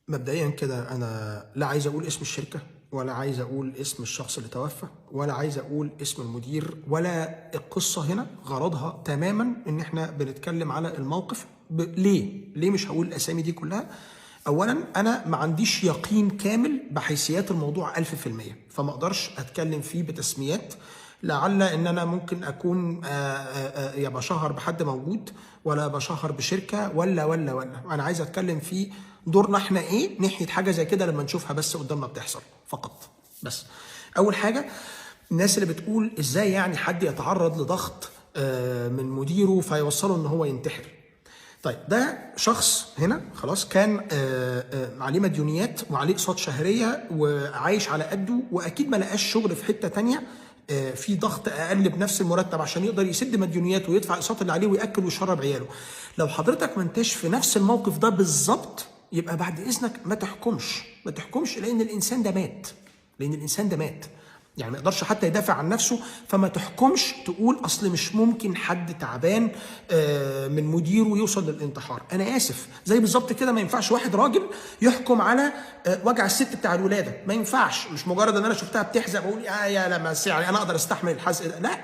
مبدئيا كده انا لا عايز اقول اسم الشركه، ولا عايز اقول اسم الشخص اللي توفى، ولا عايز اقول اسم المدير، ولا القصه هنا غرضها تماما ان احنا بنتكلم على الموقف. ليه مش هقول الاسامي دي كلها؟ اولا انا ما عنديش يقين كامل بحيثيات الموضوع 1000%، فما اقدرش اتكلم فيه بتسميات. لعل ان انا ممكن اكون يا بشهر بحد موجود، ولا بشهر بشركه، ولا انا عايز اتكلم في دورنا احنا ايه ناحيه حاجه زي كده لما نشوفها بس قدامنا بتحصل فقط. بس اول حاجه، الناس اللي بتقول ازاي يعني حد يتعرض لضغط من مديره فيوصله ان هو ينتحر. طيب ده شخص هنا خلاص كان عليه مديونيات وعليه اقساط شهريه وعايش على قده، واكيد ما لقاش شغل في حته تانية في ضغط اقل بنفس المرتب عشان يقدر يسد مديونياته ويدفع اقساط اللي عليه وياكل ويشرب عياله. لو حضرتك ما انتش في نفس الموقف ده بالظبط، يبقى بعد اذنك ما تحكمش لان الانسان ده مات. يعني ما يقدرش حتى يدافع عن نفسه، فما تحكمش تقول اصل مش ممكن حد تعبان من مديره يوصل للانتحار. انا اسف، زي بالظبط كده ما ينفعش واحد راجل يحكم على وجع الست بتاع الولاده. ما ينفعش، مش مجرد ان انا شفتها بتحزق بقول يا لا يعني انا اقدر استحمل الحزق ده.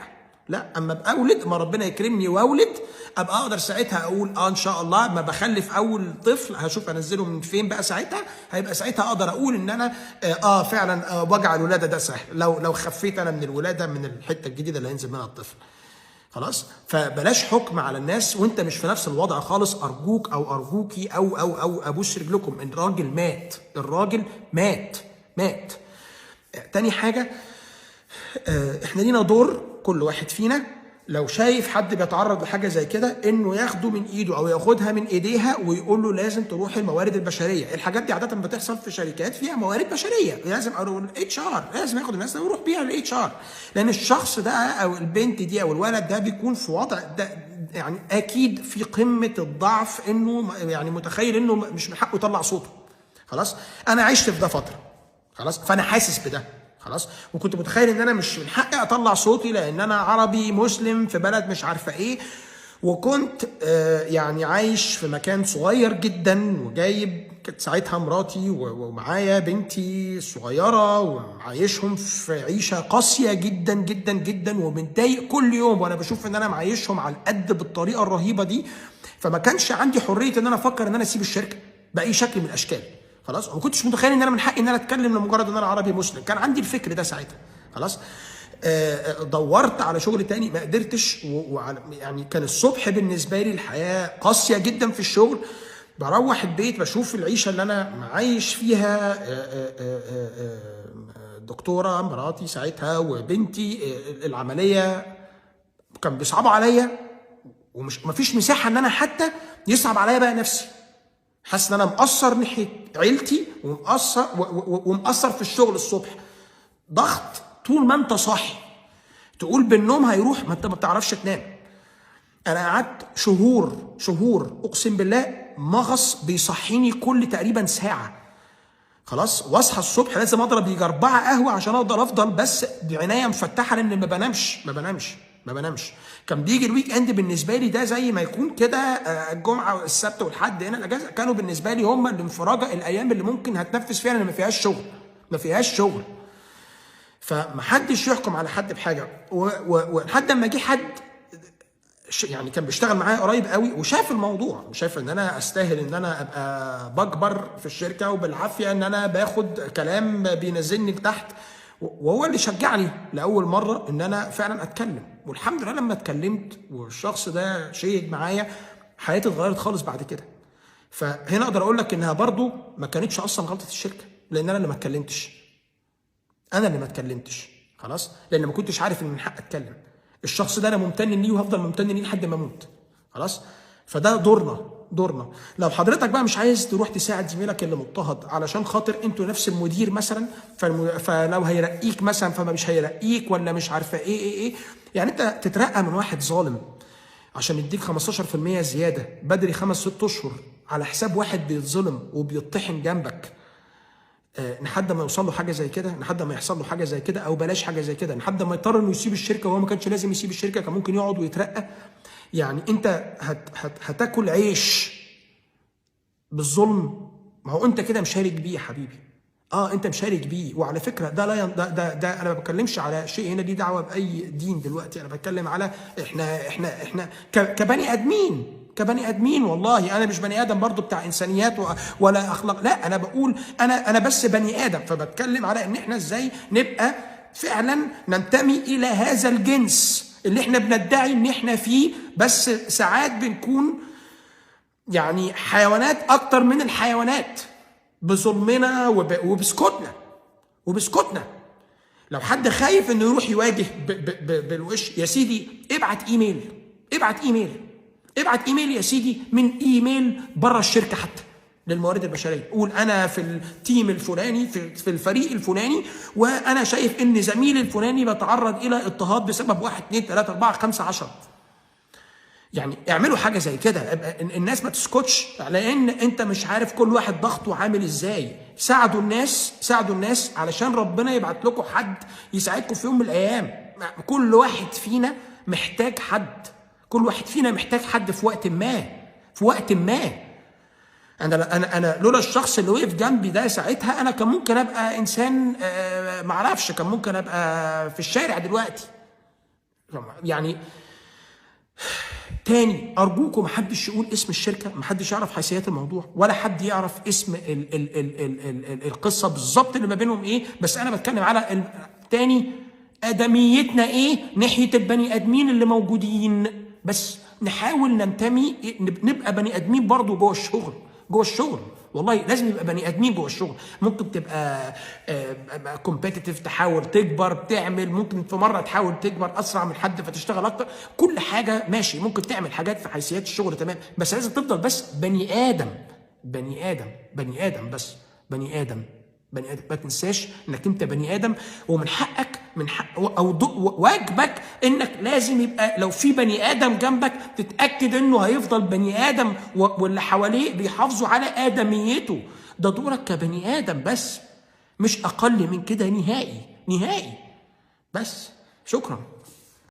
لا اما ابقى اولد، ما ربنا يكرمني واولد، ابقى اقدر ساعتها اقول ان شاء الله ما بخلف اول طفل هشوف انزله من فين بقى. ساعتها اقدر اقول ان انا فعلا وجع الولاده ده سهل لو خفيت انا من الولاده من الحته الجديده اللي هينزل منها الطفل. خلاص، فبلاش حكم على الناس وانت مش في نفس الوضع خالص. ارجوك او ارجوكي او ابوس رجلكم، الراجل مات. تاني حاجه، احنا لينا دور كل واحد فينا لو شايف حد بيتعرض لحاجه زي كده انه ياخده من ايده او ياخدها من ايديها ويقول له لازم تروح الموارد البشريه. الحاجات دي عاده بتحصل في شركات فيها موارد بشريه، لازم الاتش ار لازم ياخد الناس ويروح بيها للاتش ار، لان الشخص ده او البنت دي او الولد ده بيكون في وضع ده يعني اكيد في قمه الضعف، انه يعني متخيل انه مش من حقه يطلع صوته. خلاص، انا عشت في ده فتره، خلاص، فانا حاسس بده. خلاص، وكنت متخيل ان انا مش من حقي اطلع صوتي لان انا عربي مسلم في بلد مش عارفه ايه، وكنت يعني عايش في مكان صغير جدا، وجايب كانت ساعتها مراتي ومعايا بنتي صغيره، ومعايشهم في عيشه قاسيه جدا جدا جدا، ومتضايق كل يوم وانا بشوف ان انا معايشهم على القد بالطريقه الرهيبه دي. فما كانش عندي حريه ان انا افكر ان انا اسيب الشركه باي شكل من الاشكال. خلاص، وما كنتش متخيل ان انا من حقي ان انا اتكلم لمجرد ان انا عربي مسلم. كان عندي الفكر ده ساعتها. خلاص، دورت على شغل تاني ما قدرتش، يعني كان الصبح بالنسبه لي الحياه قاسيه جدا في الشغل. بروح البيت بشوف العيشه اللي انا عايش فيها، دكتوره مراتي ساعتها وبنتي، العمليه كان بيصعبوا عليا، ومش مفيش مساحه ان انا حتى يصعب عليا بقى نفسي. حاسس ان انا مقصر ناحيه عيلتي ومقصر في الشغل الصبح. ضغط طول ما انت صاحي، تقول بالنوم هيروح، ما انت ما بتعرفش تنام. انا قعدت شهور اقسم بالله مغص بيصحيني كل تقريبا ساعه. خلاص، واصحى الصبح لازم اضرب يجي 4 قهوه عشان اقدر افضل بس بعنايه مفتحه، لان ما بنامش. كان بيجي الويك اند بالنسبه لي ده زي ما يكون كده الجمعه والسبت والحد هنا الاجازه كانوا بالنسبه لي هم الانفراجه، الايام اللي ممكن هتنفس فيها لان ما فيهاش شغل. فمحدش يحكم على حد بحاجه. ولحد ما جه حد يعني كان بيشتغل معايا قريب قوي وشاف الموضوع، وشايف ان انا استاهل ان انا ابقى بكبر في الشركه وبالعافيه ان انا باخد كلام بينزلني لتحت، وهو اللي شجعني لاول مره ان انا فعلا اتكلم. والحمد لله لما اتكلمت والشخص ده شهد معايا، حياتي اتغيرت خالص بعد كده. فهنا اقدر اقول لك انها برضو ما كانتش اصلا غلطه الشركه، لان انا اللي ما اتكلمتش. خلاص، لان ما كنتش عارف ان من حق اتكلم. الشخص ده انا ممتن ليه وهفضل ممتن ليه لحد ما اموت. خلاص، فده دورنا. لو حضرتك بقى مش عايز تروح تساعد زميلك اللي مضطهد علشان خاطر انتوا نفس المدير مثلا، فلو هيرقيك مثلا فما مش هيرقيك، ولا مش عارفه ايه يعني انت تترقى من واحد ظالم عشان يديك 15% زياده بدري 5-6 اشهر على حساب واحد بيتظلم وبيطحن جنبك، لحد ما يوصل له حاجه زي كده، لحد ما يحصل له حاجه زي كده، او بلاش حاجه زي كده، لحد ما يضطر انه يسيب الشركه وهو ما كانش لازم يسيب الشركه، كان ممكن يقعد ويترقى. يعني انت هتاكل عيش بالظلم؟ ما هو انت كده مشارك بيه يا حبيبي. انت مشارك بيه. وعلى فكره ده لا ده انا ما بتكلمش على شيء هنا دي دعوه باي دين دلوقتي، انا بتكلم على احنا كبني ادمين، كبني ادمين. والله انا مش بني ادم برضو بتاع انسانيات ولا اخلاق، لا انا بقول انا بس بني ادم، فبتكلم على ان احنا ازاي نبقى فعلا ننتمي الى هذا الجنس اللي احنا بندعي ان احنا فيه، بس ساعات بنكون يعني حيوانات اكتر من الحيوانات بظلمنا وبسكوتنا. لو حد خايف انه يروح يواجه بالوش، يا سيدي ابعت ايميل يا سيدي، من ايميل بره الشركه حتى للموارد البشريه، قول انا في التيم الفلاني في الفريق الفلاني، وانا شايف ان زميلي الفلاني بيتعرض الى اضطهاد بسبب 1 2 3 4 5 10. يعني اعملوا حاجه زي كده، الناس ما تسكتش، لان انت مش عارف كل واحد ضغطه عامل ازاي. ساعدوا الناس علشان ربنا يبعت لكم حد يساعدكم في يوم من الايام. كل واحد فينا محتاج حد في وقت ما. انا لولا الشخص اللي وقف جنبي ده ساعتها، انا كان ممكن ابقى انسان معرفش، كان ممكن ابقى في الشارع دلوقتي. يعني تاني ارجوكم محدش يقول اسم الشركه، محدش يعرف حيثيات الموضوع، ولا حد يعرف اسم القصه بالظبط اللي ما بينهم ايه. بس انا بتكلم على تاني ادميتنا ايه ناحيه البني ادمين اللي موجودين، بس نحاول ننتمي، نبقى بني ادمين برضو جوه الشغل. والله لازم يبقى بني ادمين جوه الشغل. ممكن تبقى كومبيتيتيف، تحاول تكبر، تعمل، ممكن في مره تحاول تكبر اسرع من حد فتشتغل اكتر، كل حاجه ماشي، ممكن تعمل حاجات في حيثيات الشغل تمام، بس لازم تفضل بس بني ادم بس بني ادم. ما تنساش انك انت بني ادم، ومن حقك او واجبك انك لازم يبقى لو في بني ادم جنبك تتاكد انه هيفضل بني ادم، واللي حواليه بيحافظوا على ادميته. ده دورك كبني ادم بس، مش اقل من كده نهائي. بس شكرا.